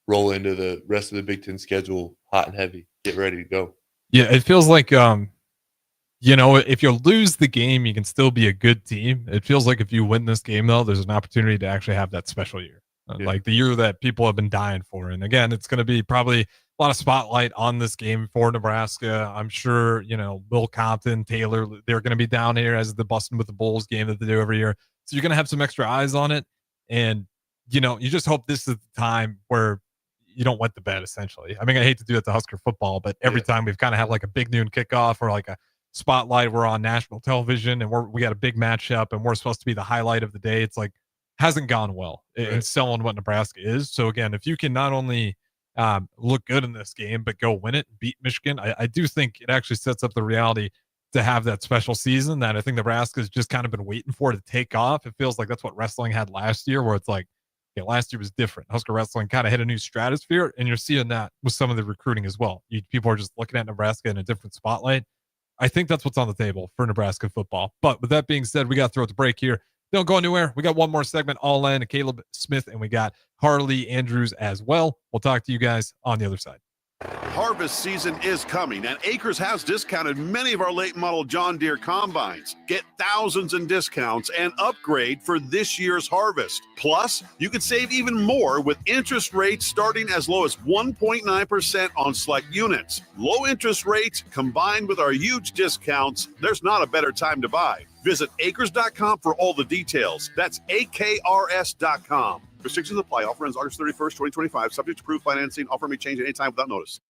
roll into the rest of the Big Ten schedule hot and heavy. Get ready to go. Yeah, it feels like if you lose the game, you can still be a good team. It feels like if you win this game, though, there's an opportunity to actually have that special year. Like the year that people have been dying for. And again, it's going to be probably a lot of spotlight on this game for Nebraska. I'm sure, Will Compton, Taylor, they're going to be down here as the Bustin' with the Bulls game that they do every year. So you're going to have some extra eyes on it. And, you just hope this is the time where you don't wet the bed, essentially. I mean, I hate to do that to Husker football, but every time we've kind of had like a big noon kickoff or like a spotlight, we're on national television and we got a big matchup and we're supposed to be the highlight of the day. It's like, hasn't gone well in selling what Nebraska is. So again, if you can not only look good in this game, but go win it, beat Michigan, I do think it actually sets up the reality to have that special season that I think Nebraska's just kind of been waiting for to take off. It feels like that's what wrestling had last year, where it's like, last year was different. Husker wrestling kind of hit a new stratosphere, and you're seeing that with some of the recruiting as well. People are just looking at Nebraska in a different spotlight. I think that's what's on the table for Nebraska football. But with that being said, we got to throw it to break here. Don't go anywhere. We got one more segment, All In, Caleb Smith, and we got Harley Andrews as well. We'll talk to you guys on the other side. Harvest season is coming, and Acres has discounted many of our late model John Deere combines. Get thousands in discounts and upgrade for this year's harvest. Plus, you can save even more with interest rates starting as low as 1.9% on select units. Low interest rates combined with our huge discounts, there's not a better time to buy. Visit acres.com for all the details. That's AKRS.com. Restrictions apply. Offer ends August 31st, 2025. Subject to approved financing. Offer may change at any time without notice.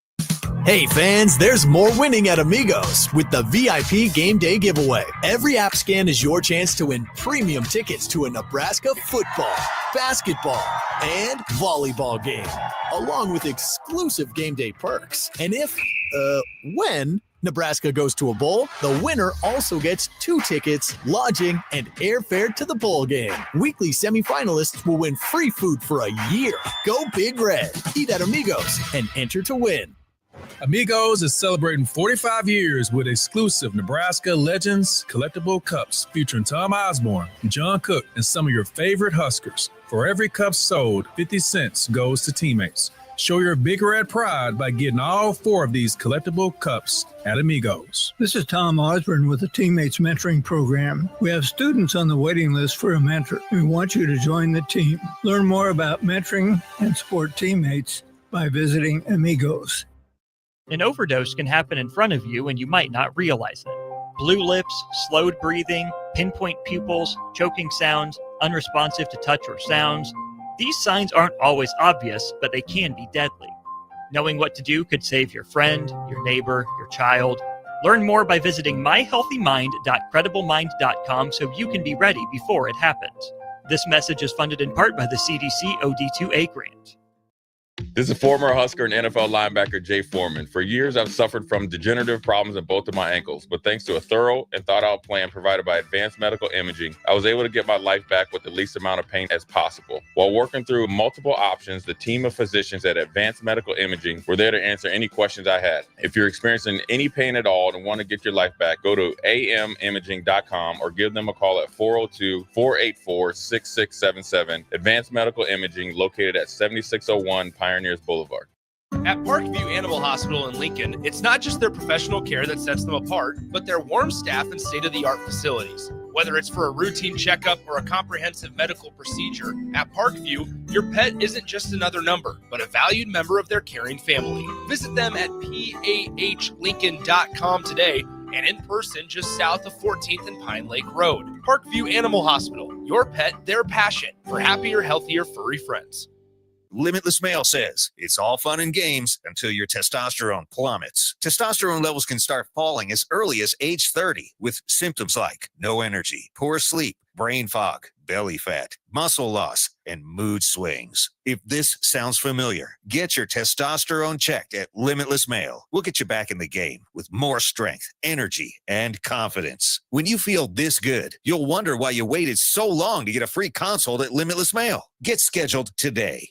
Hey fans, there's more winning at Amigos with the VIP Game Day giveaway. Every app scan is your chance to win premium tickets to a Nebraska football, basketball, and volleyball game, along with exclusive game day perks. And when Nebraska goes to a bowl, the winner also gets 2 tickets, lodging, and airfare to the bowl game. Weekly semifinalists will win free food for a year. Go Big Red. Eat at Amigos and enter to win. Amigos is celebrating 45 years with exclusive Nebraska Legends collectible cups featuring Tom Osborne, John Cook, and some of your favorite Huskers. For every cup sold, 50 cents goes to teammates. Show your Big Red pride by getting all 4 of these collectible cups at Amigos. This is Tom Osborne with the Teammates Mentoring Program. We have students on the waiting list for a mentor. We want you to join the team. Learn more about mentoring and support teammates by visiting Amigos. An overdose can happen in front of you and you might not realize it. Blue lips, slowed breathing, pinpoint pupils, choking sounds, unresponsive to touch or sounds. These signs aren't always obvious, but they can be deadly. Knowing what to do could save your friend, your neighbor, your child. Learn more by visiting myhealthymind.crediblemmind.com so you can be ready before it happens. This message is funded in part by the CDC OD2A grant. This is former Husker and NFL linebacker Jay Foreman. For years, I've suffered from degenerative problems in both of my ankles, but thanks to a thorough and thought-out plan provided by Advanced Medical Imaging, I was able to get my life back with the least amount of pain as possible. While working through multiple options, the team of physicians at Advanced Medical Imaging were there to answer any questions I had. If you're experiencing any pain at all and want to get your life back, go to amimaging.com or give them a call at 402-484-6677. Advanced Medical Imaging, located at 7601 Pioneers Boulevard. At Parkview Animal Hospital in Lincoln, it's not just their professional care that sets them apart, but their warm staff and state-of-the-art facilities. Whether it's for a routine checkup or a comprehensive medical procedure, at Parkview, your pet isn't just another number, but a valued member of their caring family. Visit them at pahlincoln.com today and in person just south of 14th and Pine Lake Road. Parkview Animal Hospital, your pet, their passion for happier, healthier, furry friends. Limitless Male says it's all fun and games until your testosterone plummets. Testosterone levels can start falling as early as age 30 with symptoms like no energy, poor sleep, brain fog, belly fat, muscle loss, and mood swings. If this sounds familiar, get your testosterone checked at Limitless Male. We'll get you back in the game with more strength, energy, and confidence. When you feel this good, you'll wonder why you waited so long to get a free consult at Limitless Male. Get scheduled today.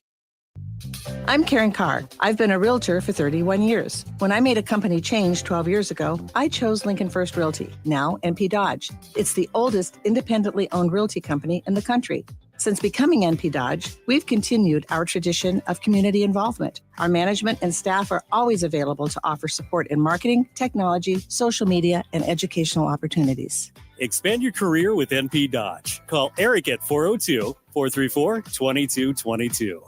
I'm Karen Carr. I've been a realtor for 31 years. When I made a company change 12 years ago, I chose Lincoln First Realty, now NP Dodge. It's the oldest independently owned realty company in the country. Since becoming NP Dodge, we've continued our tradition of community involvement. Our management and staff are always available to offer support in marketing, technology, social media, and educational opportunities. Expand your career with NP Dodge. Call Eric at 402-434-2222.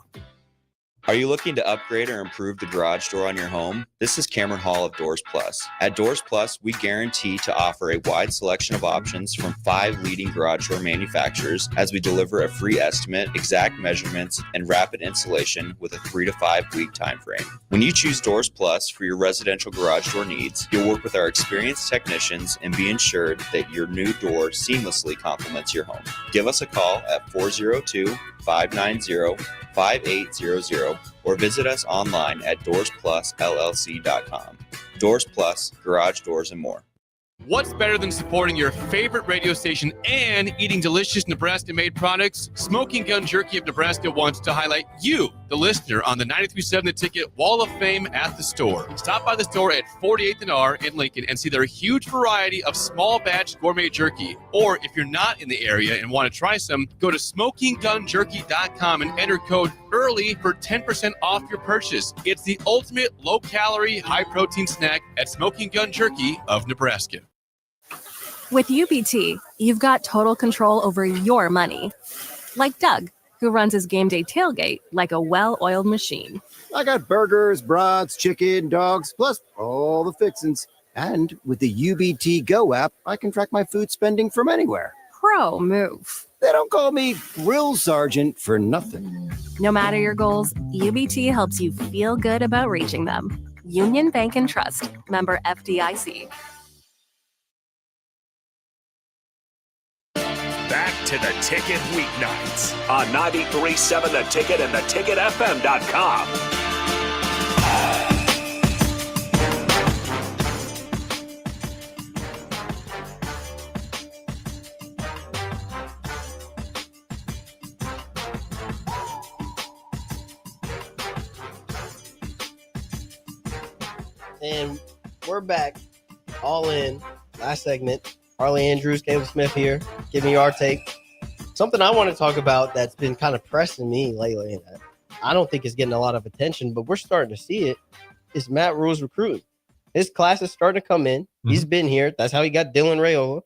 Are you looking to upgrade or improve the garage door on your home? This is Cameron Hall of Doors Plus. At Doors Plus, we guarantee to offer a wide selection of options from 5 leading garage door manufacturers as we deliver a free estimate, exact measurements, and rapid installation with a 3 to 5 week time frame. When you choose Doors Plus for your residential garage door needs, you'll work with our experienced technicians and be ensured that your new door seamlessly complements your home. Give us a call at 402-590-5800 or visit us online at DoorsPlusLLC.com. Doors Plus, garage doors and more. What's better than supporting your favorite radio station and eating delicious Nebraska-made products? Smoking Gun Jerky of Nebraska wants to highlight you, the listener, on the 93.7 The Ticket Wall of Fame at the store. Stop by the store at 48th and R in Lincoln and see their huge variety of small batch gourmet jerky. Or if you're not in the area and want to try some, go to SmokingGunJerky.com and enter code EARLY for 10% off your purchase. It's the ultimate low-calorie, high-protein snack at Smoking Gun Jerky of Nebraska. With UBT, you've got total control over your money. Like Doug, who runs his game day tailgate like a well-oiled machine. I got burgers, brats, chicken, dogs, plus all the fixins. And with the UBT Go app, I can track my food spending from anywhere. Pro move. They don't call me Grill Sergeant for nothing. No matter your goals, UBT helps you feel good about reaching them. Union Bank and Trust, member FDIC. Back to the Ticket weeknights on 93.7 The Ticket and theticketfm.com. And we're back, all in. Last segment. Harley Andrews, Caleb Smith here, giving you our take. Something I want to talk about that's been kind of pressing me lately, and I don't think it's getting a lot of attention, but we're starting to see it, is Matt Rule's recruiting. His class is starting to come in. Mm-hmm. He's been here. That's how he got Dylan Raiola.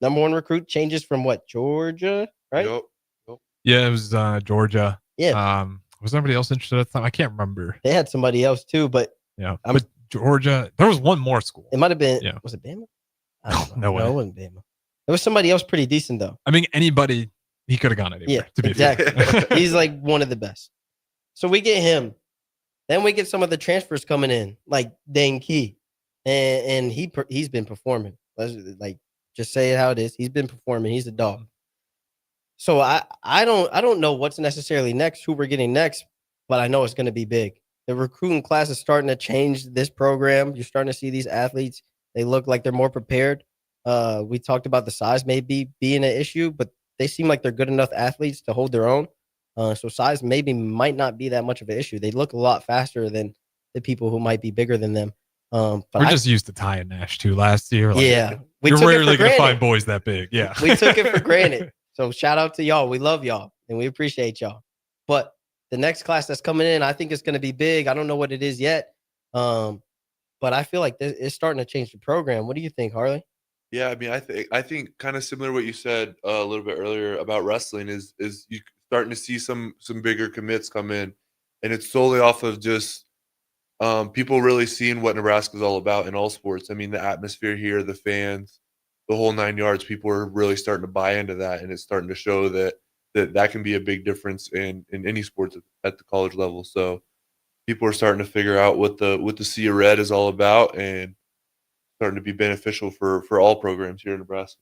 Number one recruit, changes from what, Georgia, right? Yep. Yeah, it was Georgia. Yeah. Was anybody else interested at the time? I can't remember. They had somebody else too, but but Georgia, there was one more school. It might have been, was it Bama? No way. No, it wasn't Bama. There was somebody else pretty decent, though. I mean, anybody, he could have gone anywhere. Yeah, to be exactly. fair. He's like one of the best. So we get him. Then we get some of the transfers coming in, like Dane Key. And he's been performing. Let's just say it how it is. He's been performing. He's a dog. So I don't know what's necessarily next, who we're getting next, but I know it's going to be big. The recruiting class is starting to change this program. You're starting to see these athletes. They look like they're more prepared. We talked about the size maybe being an issue, but they seem like they're good enough athletes to hold their own. So size might not be that much of an issue. They look a lot faster than the people who might be bigger than them. But we're just used to Ty and Nash too last year. Yeah. You're rarely going to find boys that big. Yeah. We took it for granted. So shout out to y'all. We love y'all and we appreciate y'all. But the next class that's coming in, I think it's going to be big. I don't know what it is yet. But I feel like it's starting to change the program. What do you think, Harley? Yeah, I mean, I think kind of similar to what you said a little bit earlier about wrestling is you starting to see some bigger commits come in, and it's solely off of just people really seeing what Nebraska is all about in all sports. I mean, the atmosphere here, the fans, the whole 9 yards. People are really starting to buy into that, and it's starting to show that can be a big difference in any sports at the college level. So people are starting to figure out what the Sea of Red is all about, and starting to be beneficial for all programs here in Nebraska.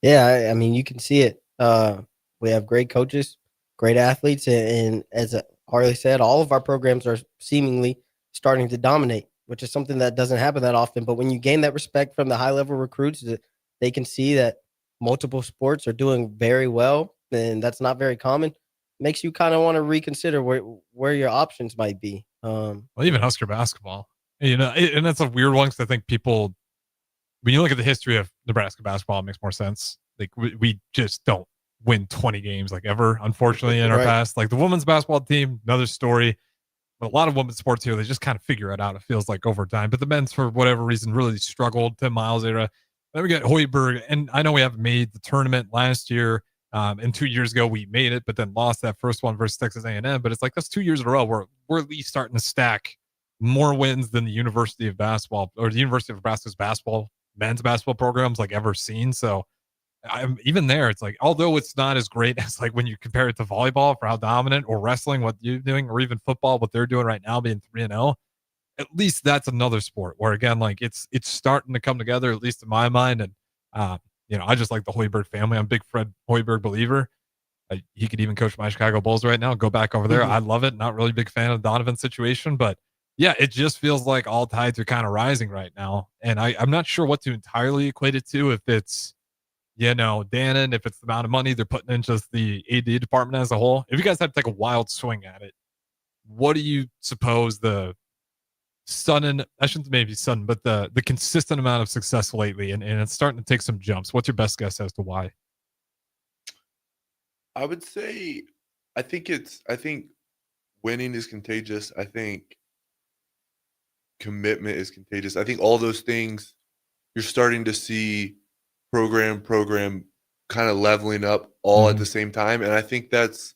Yeah, I mean, you can see it. We have great coaches, great athletes, and as Harley said, all of our programs are seemingly starting to dominate, which is something that doesn't happen that often. But when you gain that respect from the high-level recruits, they can see that multiple sports are doing very well, and that's not very common. Makes you kind of want to reconsider where your options might be. Well, even Husker basketball, and that's a weird one because I think people, when you look at the history of Nebraska basketball, it makes more sense. Like we just don't win 20 games like ever, unfortunately, in our past. Like the women's basketball team, another story. But a lot of women's sports here, they just kind of figure it out. It feels like over time. But the men's, for whatever reason, really struggled. Tim Miles era. Then we got Hoiberg, and I know we haven't made the tournament last year. And 2 years ago we made it, but then lost that first one versus Texas A&M. But it's like that's 2 years in a row we're at least starting to stack more wins than the University of Basketball or the University of Nebraska's men's basketball programs like ever seen. So I'm even there. It's like, although it's not as great as like when you compare it to volleyball for how dominant, or wrestling, what you're doing, or even football, what they're doing right now, being 3-0. At least that's another sport where again, like it's starting to come together, at least in my mind. And I just like the Hoiberg family. I'm a big Fred Hoiberg believer. He could even coach my Chicago Bulls right now. Go back over there. I love it. Not really a big fan of the Donovan's situation, but yeah, it just feels like all tides are kind of rising right now. And I'm not sure what to entirely equate it to. If it's, Dannon, if it's the amount of money they're putting in just the AD department as a whole. If you guys have to take a wild swing at it, what do you suppose the consistent amount of success lately, and it's starting to take some jumps. What's your best guess as to why? I would say, I think winning is contagious. I think commitment is contagious. I think all those things, you're starting to see program kind of leveling up all at the same time. And I think that's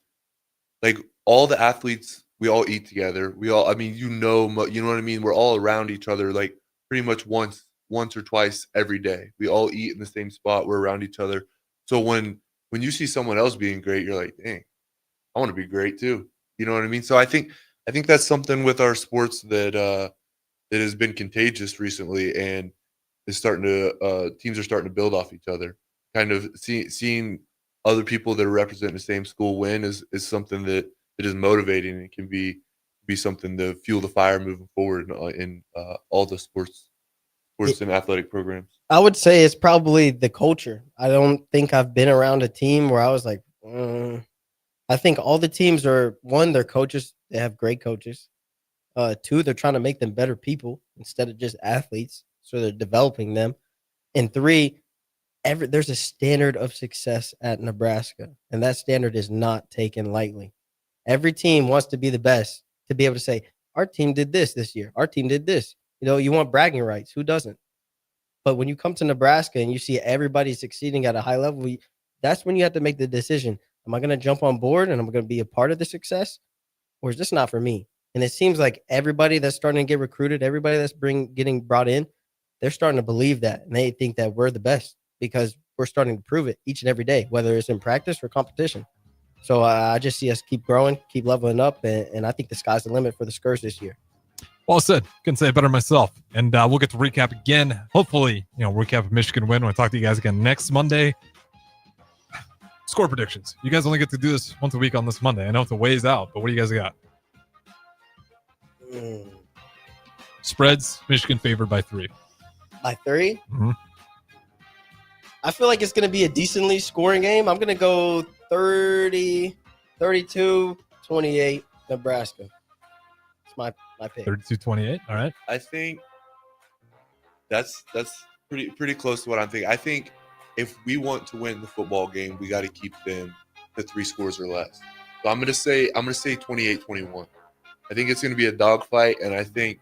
like all the athletes, we all eat together. We all, you know what I mean? We're all around each other, like pretty much once or twice every day. We all eat in the same spot. We're around each other. So when you see someone else being great, you're like, dang, I want to be great too. You know what I mean? So I think that's something with our sports that that has been contagious recently, and is starting to teams are starting to build off each other. Kind of seeing other people that are representing the same school win is something that is motivating and can be something to fuel the fire moving forward in all the sports and athletic programs. I would say it's probably the culture. I don't think I've been around a team where I was like, I think all the teams are, one, their coaches, they have great coaches. Two, they're trying to make them better people instead of just athletes. So they're developing them. And three, there's a standard of success at Nebraska, and that standard is not taken lightly. Every team wants to be the best, to be able to say, our team did this year. Our team did this. You want bragging rights. Who doesn't? But when you come to Nebraska and you see everybody succeeding at a high level, that's when you have to make the decision. Am I going to jump on board and I'm going to be a part of the success, or is this not for me? And it seems like everybody that's starting to get recruited, everybody that's getting brought in, they're starting to believe that, and they think that we're the best because we're starting to prove it each and every day, whether it's in practice or competition. So I just see us keep growing, keep leveling up, and I think the sky's the limit for the Skurs this year. Well said. Couldn't say it better myself. And we'll get to recap again. Hopefully, recap a Michigan win when I talk to you guys again next Monday. Score predictions. You guys only get to do this once a week on this Monday. I know it's a ways out, but what do you guys got? Spreads, Michigan favored by 3. By 3? Mm-hmm. I feel like it's going to be a decently scoring game. I'm going to go 30, 32, 28, Nebraska. It's my pick. 32-28. All right. I think that's pretty close to what I'm thinking. I think if we want to win the football game, we got to keep them to 3 scores or less. So I'm gonna say 28-21. I think it's gonna be a dogfight, and I think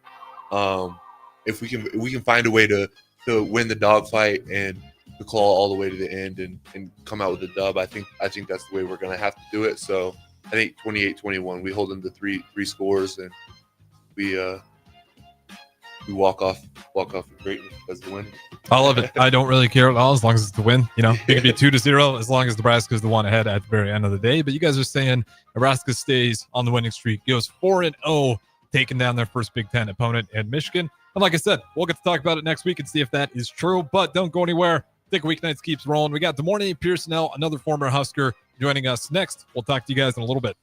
if we can find a way to win the dogfight and to claw all the way to the end and come out with a dub, I think that's the way we're gonna have to do it. So I think 28-21. We hold them to three scores, and we walk off with greatness as the winner. I love it. I don't really care at all as long as it's the win. It could be 2-0 as long as Nebraska is the one ahead at the very end of the day. But you guys are saying Nebraska stays on the winning streak, goes 4-0, taking down their first Big Ten opponent in Michigan. And like I said, we'll get to talk about it next week and see if that is true. But don't go anywhere. Think Weeknights keeps rolling. We got DeMornay Pearsonell, another former Husker, joining us next. We'll talk to you guys in a little bit.